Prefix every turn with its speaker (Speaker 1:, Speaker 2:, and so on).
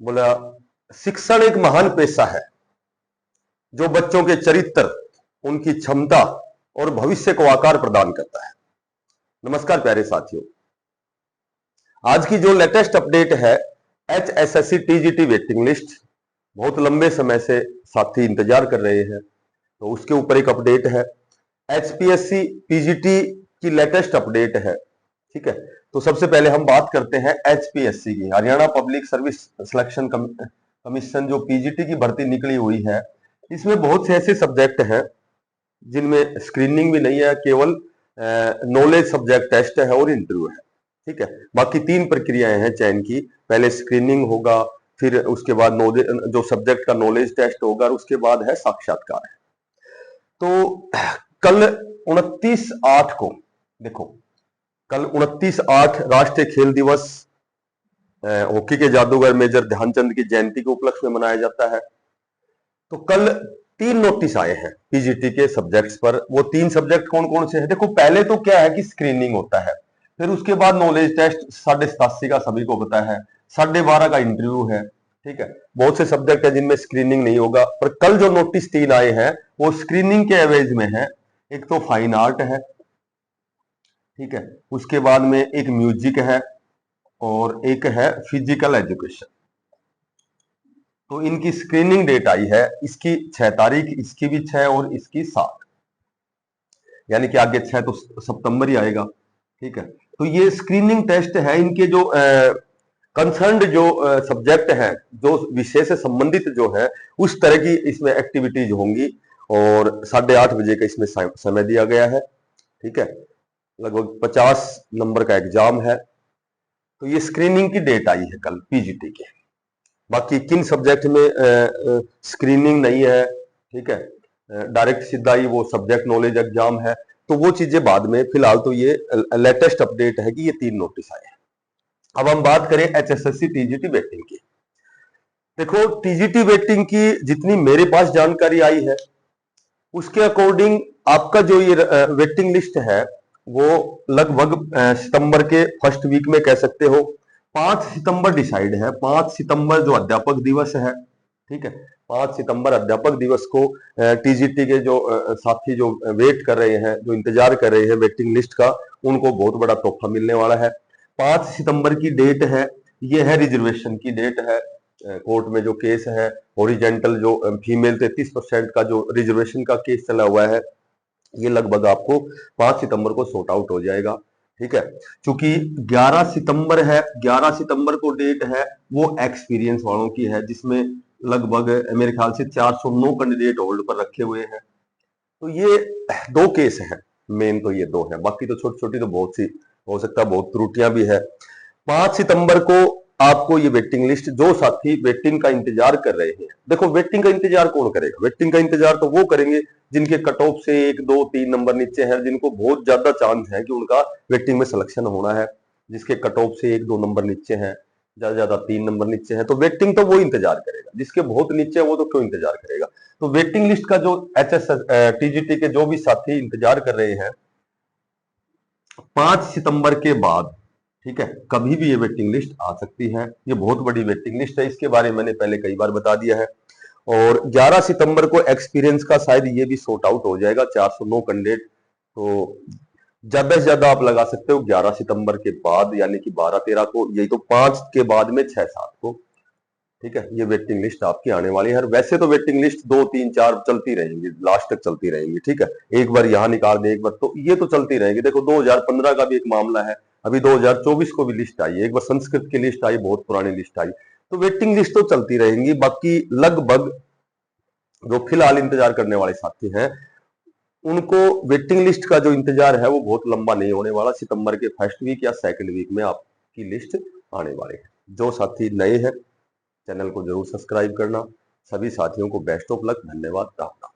Speaker 1: बोला शिक्षण एक महान पेशा है जो बच्चों के चरित्र, उनकी क्षमता और भविष्य को आकार प्रदान करता है। नमस्कार प्यारे साथियों, आज की जो लेटेस्ट अपडेट है HSSC TGT वेटिंग लिस्ट, बहुत लंबे समय से साथी इंतजार कर रहे हैं, तो उसके ऊपर एक अपडेट है। HPSC PGT की लेटेस्ट अपडेट है, ठीक है। तो सबसे पहले हम बात करते हैं HPSC की, Haryana public service selection commission, जो PGT की भर्ती निकली हुई है। इसमें बहुत से ऐसे सब्जेक्ट हैं जिनमें स्क्रीनिंग भी नहीं है, केवल नॉलेज सब्जेक्ट टेस्ट है और इंटरव्यू है, ठीक है। बाकी 3 प्रक्रियाएं हैं चयन की, पहले स्क्रीनिंग होगा, फिर उसके बाद जो सब्जेक्ट का नॉलेज टेस्ट होगा, और उसके बाद है साक्षात्कार है। तो कल 29/8 को, देखो कल 29/8 राष्ट्रीय खेल दिवस हॉकी के जादूगर मेजर ध्यानचंद की जयंती के उपलक्ष्य में मनाया जाता है। तो कल 3 नोटिस आए हैं पीजीटी के सब्जेक्ट्स पर। वो 3 सब्जेक्ट कौन कौन से हैं? देखो पहले तो क्या है कि स्क्रीनिंग होता है, फिर उसके बाद नॉलेज टेस्ट 87.5 का सभी को पता है, 12.5 का इंटरव्यू है, ठीक है। बहुत से सब्जेक्ट है जिनमें स्क्रीनिंग नहीं होगा, पर कल जो नोटिस 3 आए हैं वो स्क्रीनिंग के एवज में है। एक तो फाइन आर्ट है, ठीक है, उसके बाद में एक म्यूजिक है और एक है फिजिकल एजुकेशन। तो इनकी स्क्रीनिंग डेट आई है, इसकी 6 तारीख, इसकी भी 6 और इसकी 7, यानी कि आगे 6 तो सितंबर ही आएगा, ठीक है। तो ये स्क्रीनिंग टेस्ट है। इनके जो कंसर्न्ड जो सब्जेक्ट है, जो विषय से संबंधित जो है, उस तरह की इसमें एक्टिविटीज होंगी, और 8:30 बजे का इसमें समय दिया गया है, ठीक है। लगभग 50 नंबर का एग्जाम है। तो ये स्क्रीनिंग की डेट आई है कल पीजीटी की। बाकी किन सब्जेक्ट में स्क्रीनिंग नहीं है, ठीक है, डायरेक्ट सीधा ही वो सब्जेक्ट नॉलेज एग्जाम है, तो वो चीजें बाद में। फिलहाल तो ये लेटेस्ट अपडेट है कि ये 3 नोटिस आए हैं। अब हम बात करें HSSC TGT वेटिंग की। देखो टीजीटी वेटिंग की जितनी मेरे पास जानकारी आई है, उसके अकॉर्डिंग आपका जो ये वेटिंग लिस्ट है वो लगभग सितंबर के फर्स्ट वीक में कह सकते हो। 5 सितंबर डिसाइड है, 5 सितंबर जो अध्यापक दिवस है, ठीक है, 5 सितंबर अध्यापक दिवस को टीजीटी के जो साथी जो वेट कर रहे हैं, जो इंतजार कर रहे हैं वेटिंग लिस्ट का, उनको बहुत बड़ा तोहफा मिलने वाला है। 5 सितंबर की डेट है, ये है रिजर्वेशन की डेट है। कोर्ट में जो केस है हॉरिजेंटल, जो फीमेल 33% का जो रिजर्वेशन का केस चला हुआ है, ये लगभग आपको 5 सितंबर को सॉर्ट आउट हो जाएगा, ठीक है। चूंकि 11 सितंबर है, 11 सितंबर को डेट है वो एक्सपीरियंस वालों की है, जिसमें लगभग मेरे ख्याल से 409 कैंडिडेट होल्ड पर रखे हुए हैं। तो ये 2 केस हैं, मेन तो ये 2 हैं, बाकी तो छोटी छोटी तो बहुत सी हो सकता है, बहुत त्रुटियां भी है। 5 सितंबर को आपको ये वेटिंग लिस्ट, जो साथी वेटिंग का इंतजार कर रहे हैं, देखो वेटिंग का इंतजार कौन करेगा? वेटिंग का इंतजार तो वो करेंगे जिनके कट ऑफ से 1, 2, 3 नंबर नीचे है, जिनको बहुत ज्यादा चांस है कि उनका वेटिंग में सिलेक्शन होना है। जिसके कट ऑफ से 1, 2 नंबर नीचे है, ज्यादा 3 नंबर नीचे है, तो वेटिंग तो वो इंतजार करेगा। जिसके बहुत नीचे है वो तो क्यों इंतजार करेगा? तो वेटिंग लिस्ट का जो TGT के जो भी साथी इंतजार कर रहे हैं, 5 सितंबर के बाद, ठीक है, कभी भी ये वेटिंग लिस्ट आ सकती है। ये बहुत बड़ी वेटिंग लिस्ट है, इसके बारे में मैंने पहले कई बार बता दिया है। और 11 सितंबर को एक्सपीरियंस का शायद ये भी सॉर्ट आउट हो जाएगा, 409 कैंडिडेट। तो ज्यादा से ज्यादा आप लगा सकते हो 11 सितंबर के बाद, यानी कि 12-13 को, यही तो 5 के बाद में 6-7 को, ठीक है, ये वेटिंग लिस्ट आपकी आने वाली है। वैसे तो वेटिंग लिस्ट 2, 3, 4 चलती रहेंगी, लास्ट तक चलती रहेंगी, ठीक है। एक बार यहाँ निकाल दे, एक बार, तो ये तो चलती रहेगी। देखो 2015 का भी एक मामला है, अभी 2024 को भी लिस्ट आई है, एक बार संस्कृत की लिस्ट आई, बहुत पुरानी लिस्ट आई। तो वेटिंग लिस्ट तो चलती रहेंगी। बाकी लगभग जो फिलहाल इंतजार करने वाले साथी हैं, उनको वेटिंग लिस्ट का जो इंतजार है वो बहुत लंबा नहीं होने वाला। सितंबर के फर्स्ट वीक या सेकंड वीक में आपकी लिस्ट आने वाली है। जो साथी नए हैं, चैनल को जरूर सब्सक्राइब करना। सभी साथियों को बेस्ट ऑफ लक, धन्यवाद, राम राम।